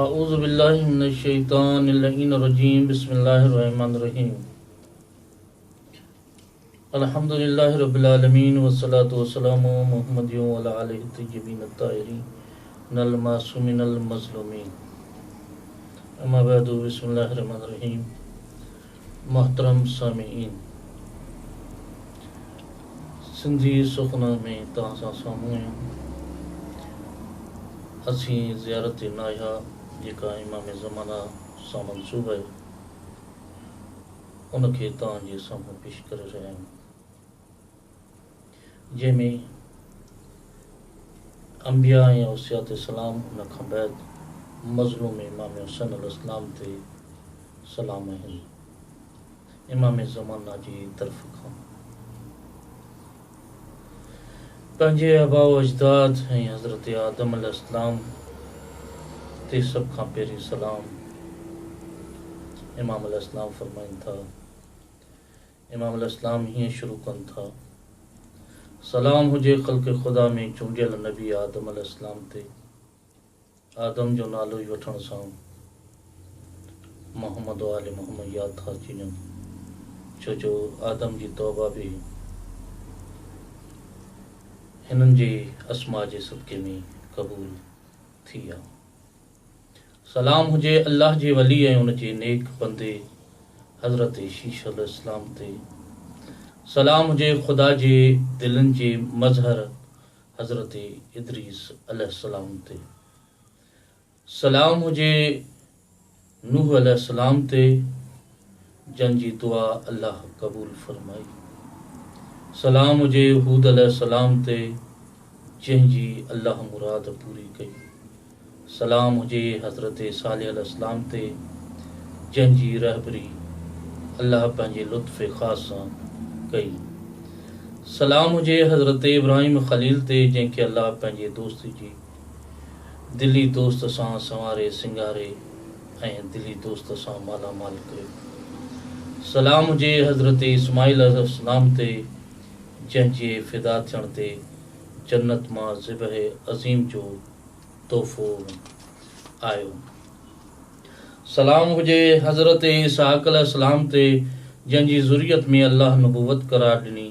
اعوذ باللہ من الشیطان اللعین الرجیم بسم اللہ الرحمن الرحیم الحمدللہ رب العالمین والصلاة والسلام محمد وعلی آلہ الطیبین الطاہرین المعصومین المظلومین اما بعد بسم اللہ الرحمن الرحیم۔ محترم سامعین، سندھی سخنہ میں تہاں ساموں اسی زیارت نایہ جکا امام زمانہ سا منصوب ہے ان کے تہاں جے ساموں پیش کر رہے ہیں، جن میں انبیاء یا اوصیات اسلام ان کھاں بعد مظلوم امام حسین علیہ السلام تے سلام ہیں امام زمانہ جی طرف کھاں پنجے آبا و اجداد ہیں حضرت آدم علیہ السلام تے سب کھاں پیری سلام امام علیہ السلام فرمائن تھا۔ امام علیہ السلام ہی شروع کن تھا، سلام ہوجے خلق خدا میں چونڈیل نبی آدم علیہ السلام تے، آدم جو نالو ہی وٹھن ساں محمد و آل محمد یاد تھا چینن جو آدم جی توبہ بھی ہنن جی اسما جے صدقے میں قبول تھیا۔ سلام ہوجے اللہ جے ولی ہیں ان جے نیک بندے حضرت شیش علیہ السلام تے، سلام ہوجے خدا جے دلن جے مظہر حضرت ادریس علیہ السلام تے، سلام ہوجے نوح علیہ السلام تے جن جی دعا اللہ قبول فرمائی، سلام ہوجے ہود علیہ السلام تے جن جی اللہ مراد پوری کئی، سلام ہوجے حضرت صالح علیہ السلام تے جن جی رہبری اللہ پنجے لطف خاص کئی، سلام ہوجے حضرت ابراہیم خلیل تے جن کے اللہ پنجے دوست جی دلی دوست ساں سنوارے سنگارے ہیں دلی دوست ساں مالا مال کرے، سلام ہوجے حضرت اسماعیل علیہ السلام تے جن جے فدا تھیڻ تے جنت ماں ذبح عظیم جو تحفو آیو، سلام ہوجے حضرت اسحاق علیہ السلام تے جن جی ذریت میں اللہ نبوت قرار ڈنی،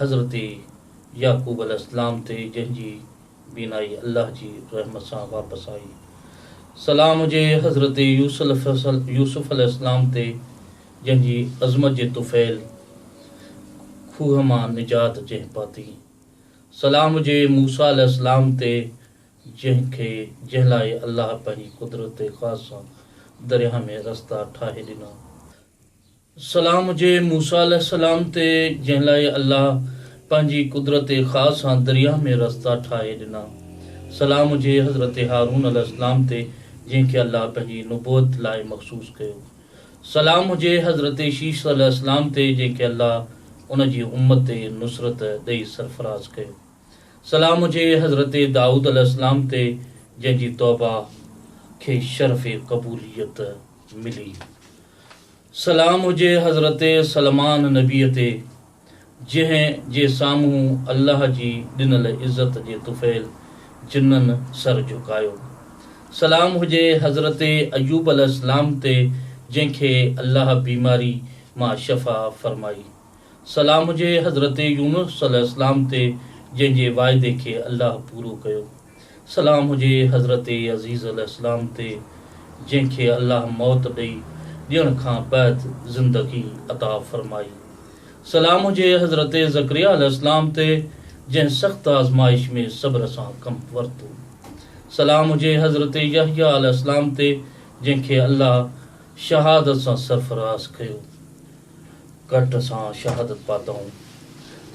حضرت یعقوب علیہ السلام تے جن جی بینائی اللہ جی رحمت ساں واپس آئی، سلام ہوجے حضرت یوسف علیہ السلام تے جن جی عظمت جے طفیل خوہ ماں نجات جہ پاتی، سلام ہوجے موسیٰ علیہ السلام تے جن کے جہلائے اللہ پنجی قدرت خاصا دریا میں رستہ ٹھاہے ڈنا، سلام ہوجے موسیٰ علیہ السلام تے جہلائے اللہ پنجی قدرت خاصا دریا میں رستہ ٹھاہے ڈنا، سلام ہوجے حضرت ہارون علیہ السلام تے جن کے اللہ پنجی نبوت لائے مخصوص کیو، سلام ہوجے حضرت شیش علیہ السلام تے جن کے اللہ ان جی امت نصرت دئی سرفراز کیو، سلام ہوجے حضرت داؤد علیہ السلام تے جن جی توبہ کے شرف قبولیت ملی، سلام ہوجے حضرت سلمان نبی تے جنہیں جے ساموں اللہ جی ڈنل عزت جے طفیل جنن سر جھکایو، سلام ہوجے حضرت ایوب علیہ السلام تے جن کے اللہ بیماری ماں شفا فرمائی، سلام ہوجے حضرت یونس علیہ السلام تے جن جے وعدے کے اللہ پورو کیو، سلام ہوجے حضرت عزیز علیہ السلام تے جن کے اللہ موت ڈئی ڈیڻ کھاں بعد زندگی عطا فرمائی، سلام ہوجے حضرت زکریا علیہ السلام تے جن سخت آزمائش میں صبر ساں کم ورتو، سلام ہوجے حضرت یحییٰ علیہ السلام تے جن کے اللہ شہادت ساں سرفراز کیو کٹ ساں شہادت پاتوں،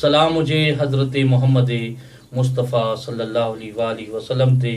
سلام ہوجے حضرت محمد مصطفیٰ صلی اللہ علیہ وآلہ وسلم تے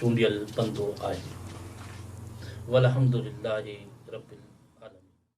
چونڈیل بندو آہے، والحمدللہ